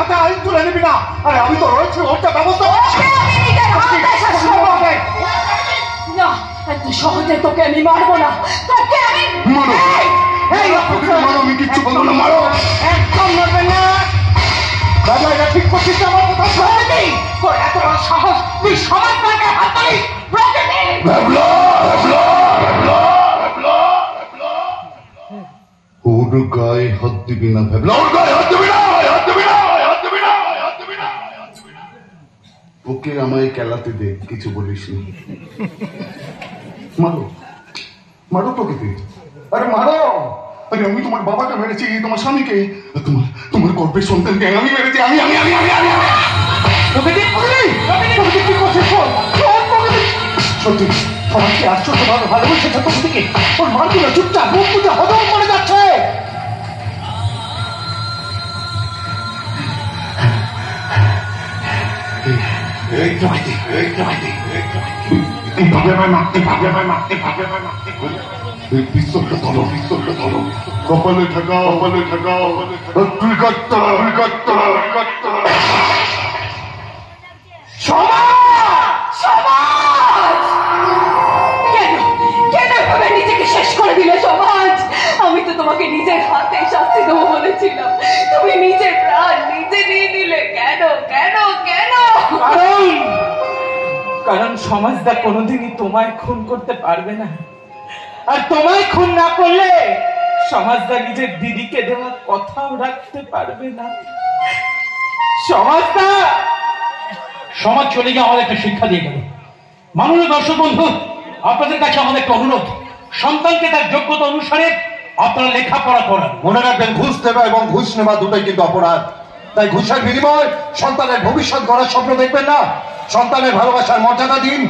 হাতে আইন তুলে নিবি না। আরে আমি তো রয়েছে, ওটা ব্যবস্থা না, এত সহজে তোকে আমি মারবো না, তোকে আমি আমি কিচ্ছু বলবো না, মারো একদম মারবেন না। দাদা এটা ঠিক করছিস না? আমার কথা প্রকৃতি, তোর এত বড় সাহস, তুই সমাজ তাকে হাত তুলিস? প্রকৃতি, ওর গায়ে হাত দিবি না ভেবলা, ওর গায়ে হাত দিবি না, হাত দিবি না, হাত দিবি না, হাত দিবি না। ওকে আমায় কেলাতে দে, কিছু বলিস না। মারো মারো প্রকৃতি, আরে মারো। আরে আমি তোমার বাবাকে মেরেছি, তোমার স্বামীকে, তোমার তোমার গর্বের সন্তানকে আমি মেরেছি। আমি আমি আমি আমি আমি প্রকৃতি, প্রকৃতি কি করছিস? সত্যি সবাইকে আশ্চর্যভাবে ভালোবেসেছে প্রকৃতিকে, ওর মারগুলো চুপচাপ মুখ পুজো হজম করে যাচ্ছে। কপালে ঠাকাও, কপালে ঠাকাও, নিজেকে শেষ করে দিলে সমাজ। আমি তো তোমাকে নিজের হাতে শাস্তি দেবো বলেছিলাম, তুমি নিজের প্রাণ নিজে নিয়ে নিলে কেন? কেন কেন? কারণ সমাজটা কোনোদিনই তোমায় খুন করতে পারবে না, আর তোমায় খুন না করলে সমাজটা নিজের দিদিকে দেওয়া কথাও রাখতে পারবে না। সমাজ চলে গিয়ে আমাদের একটা শিক্ষা দিয়ে গেল। মাননীয় দর্শক বন্ধু, আপনাদের কাছে আমাদের একটা অনুরোধ, সন্তানকে তার যোগ্যতা অনুসারে আপনারা লেখাপড়া করান। মনে রাখবেন, ঘুষ দেওয়া এবং ঘুষ নেওয়া দুটোই কিন্তু অপরাধ। তাই ঘুষের বিনিময়ে সন্তানের ভবিষ্যৎ গড়ার স্বপ্ন দেখবেন না। সন্তানের ভালোবাসার মর্যাদা দিন।